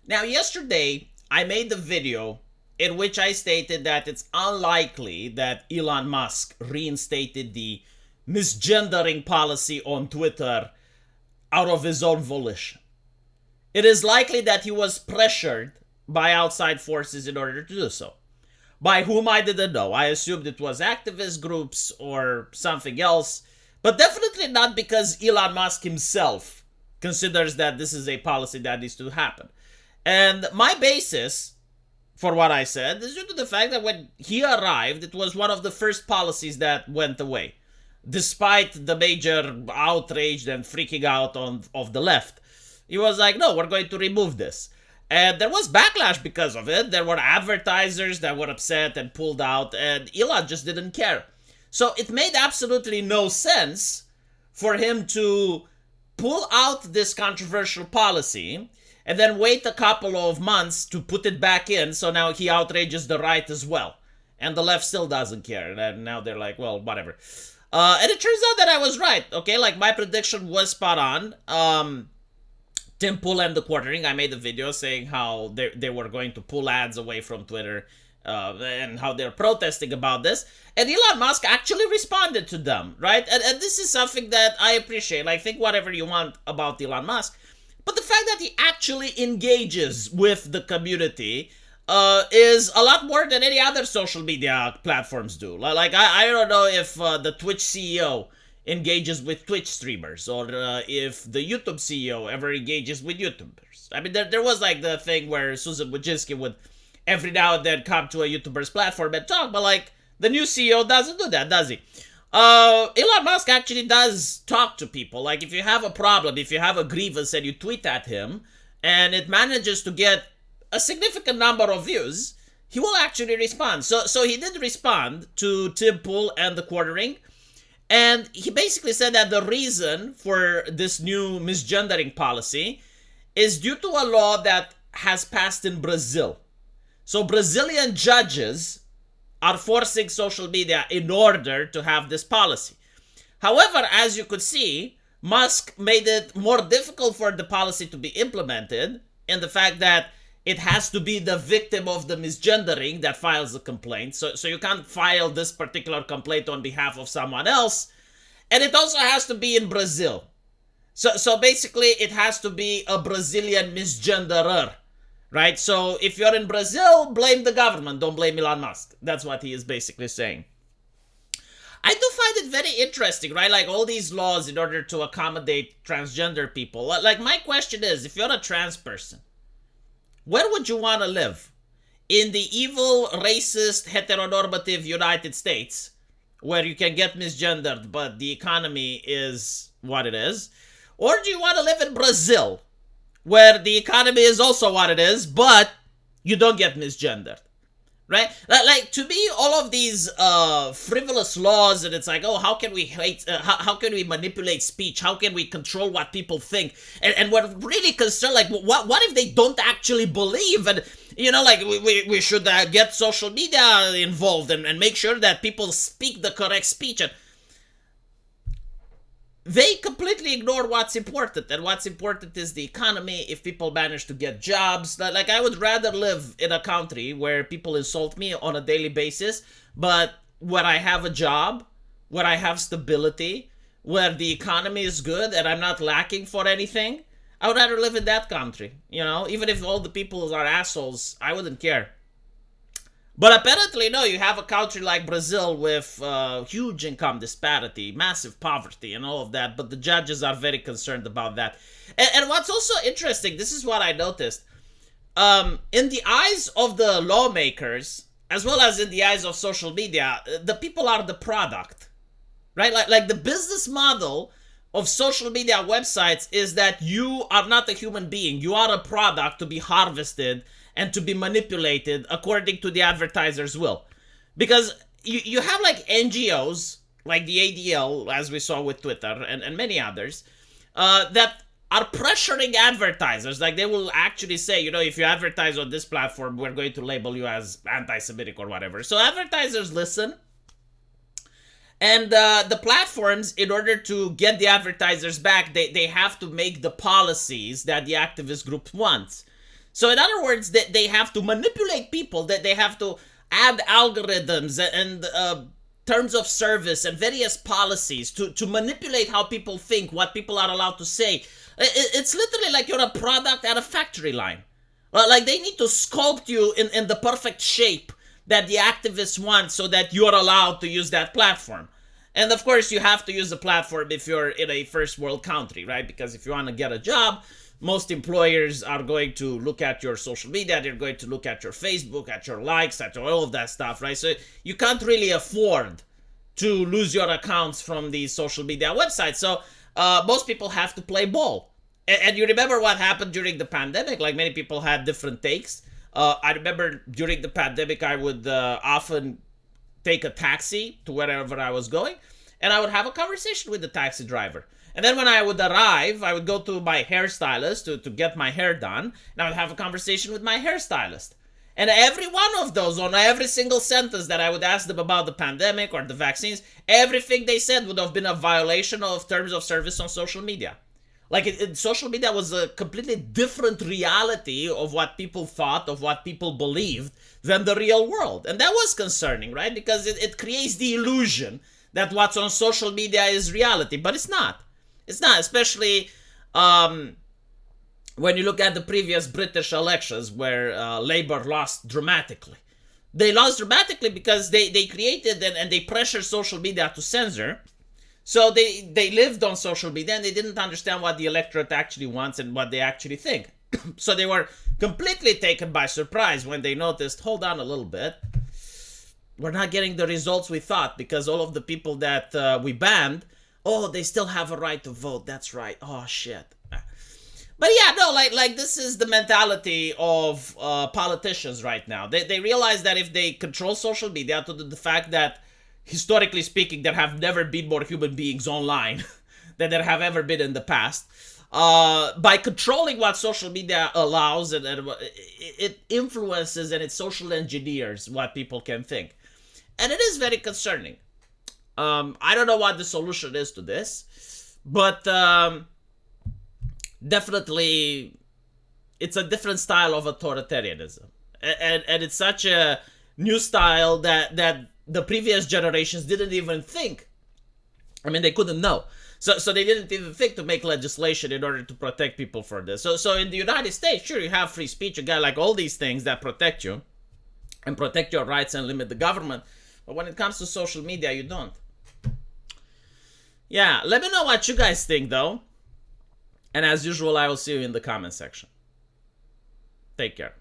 Now, yesterday, I made the video in which I stated that it's unlikely that Elon Musk reinstated the misgendering policy on Twitter out of his own volition. It is likely that he was pressured by outside forces in order to do so. By whom, I didn't know. I assumed it was activist groups or something else, but definitely not because Elon Musk himself considers that this is a policy that needs to happen. And my basis for what I said is due to the fact that when he arrived, it was one of the first policies that went away, despite the major outrage and freaking out of the left. He was like, no, we're going to remove this. And there was backlash because of it. There were advertisers that were upset and pulled out, and Elon just didn't care. So it made absolutely no sense for him to pull out this controversial policy and then wait a couple of months to put it back in, so now he outrages the right as well. And the left still doesn't care. And now they're like, well, whatever. And it turns out that I was right, okay? Like, my prediction was spot on. Tim Pool and the Quartering, I made a video saying how they were going to pull ads away from Twitter and how they're protesting about this. And Elon Musk actually responded to them, right? And this is something that I appreciate. Like, think whatever you want about Elon Musk, but the fact that he actually engages with the community is a lot more than any other social media platforms do. Like, I don't know if the Twitch CEO engages with Twitch streamers, or if the YouTube CEO ever engages with YouTubers. I mean, there was like the thing where Susan Wojcicki would every now and then come to a YouTuber's platform and talk, but like, the new CEO doesn't do that, does he? Elon Musk actually does talk to people. Like, if you have a problem, if you have a grievance and you tweet at him, and it manages to get a significant number of views, he will actually respond. So he did respond to Tim Pool and the Quartering. And he basically said that the reason for this new misgendering policy is due to a law that has passed in Brazil. So Brazilian judges are forcing social media in order to have this policy. However, as you could see, Musk made it more difficult for the policy to be implemented in the fact that it has to be the victim of the misgendering that files the complaint. So you can't file this particular complaint on behalf of someone else. And it also has to be in Brazil. So basically, it has to be a Brazilian misgenderer, right? So if you're in Brazil, blame the government. Don't blame Elon Musk. That's what he is basically saying. I do find it very interesting, right? Like, all these laws in order to accommodate transgender people. Like, my question is, if you're a trans person, where would you want to live? In the evil, racist, heteronormative United States, where you can get misgendered, but the economy is what it is? Or do you want to live in Brazil, where the economy is also what it is, but you don't get misgendered? Right? Like, to me, all of these frivolous laws, and it's like, oh, how can we hate, how can we manipulate speech? How can we control what people think? And we're really concerned, like, what if they don't actually believe? And, you know, like, we should get social media involved and make sure that people speak the correct speech. And they completely ignore what's important, and what's important is the economy. If people manage to get jobs, like, I would rather live in a country where people insult me on a daily basis, but where I have a job, where I have stability, where the economy is good and I'm not lacking for anything. I would rather live in that country, you know? Even if all the people are assholes, I wouldn't care. But apparently, no, you have a country like Brazil with huge income disparity, massive poverty, and all of that, but the judges are very concerned about that. And what's also interesting, this is what I noticed, in the eyes of the lawmakers, as well as in the eyes of social media, the people are the product, right? Like the business model of social media websites is that you are not a human being. You are a product to be harvested and to be manipulated according to the advertiser's will. Because you have like NGOs, like the ADL, as we saw with Twitter, and many others, that are pressuring advertisers. Like, they will actually say, you know, if you advertise on this platform, we're going to label you as anti-Semitic or whatever. So advertisers listen. And the platforms, in order to get the advertisers back, they have to make the policies that the activist group wants. So in other words, they have to manipulate people, that they have to add algorithms and terms of service and various policies to manipulate how people think, what people are allowed to say. It's literally like you're a product at a factory line. Like they need to sculpt you in the perfect shape that the activists want so that you're allowed to use that platform. And of course, you have to use a platform if you're in a first world country, right? Because if you want to get a job, most employers are going to look at your social media, they're going to look at your Facebook, at your likes, at all of that stuff, right? So you can't really afford to lose your accounts from these social media websites. So most people have to play ball. And you remember what happened during the pandemic? Like many people had different takes. I remember during the pandemic, I would often take a taxi to wherever I was going, and I would have a conversation with the taxi driver. And then when I would arrive, I would go to my hairstylist to get my hair done, and I would have a conversation with my hairstylist. And every one of those, on every single sentence that I would ask them about the pandemic or the vaccines, everything they said would have been a violation of terms of service on social media. Like social media was a completely different reality of what people thought, of what people believed, than the real world. And that was concerning, right? Because it creates the illusion that what's on social media is reality, but it's not. It's not, especially when you look at the previous British elections where Labour lost dramatically. They lost dramatically because they created and they pressured social media to censor. So they lived on social media and they didn't understand what the electorate actually wants and what they actually think. So they were completely taken by surprise when they noticed, hold on a little bit, we're not getting the results we thought because all of the people that we banned, oh, they still have a right to vote. That's right. Oh, shit. But yeah, no, like this is the mentality of politicians right now. They realize that if they control social media to the fact that, historically speaking, there have never been more human beings online than there have ever been in the past. By controlling what social media allows, and it influences and it social engineers what people can think. And it is very concerning. I don't know what the solution is to this, but definitely it's a different style of authoritarianism. And it's such a new style that the previous generations didn't even think. I mean, they couldn't know. So they didn't even think to make legislation in order to protect people for this. So in the United States, sure, you have free speech, you got like all these things that protect you and protect your rights and limit the government. But when it comes to social media, you don't. Yeah, let me know what you guys think, though. And as usual, I will see you in the comment section. Take care.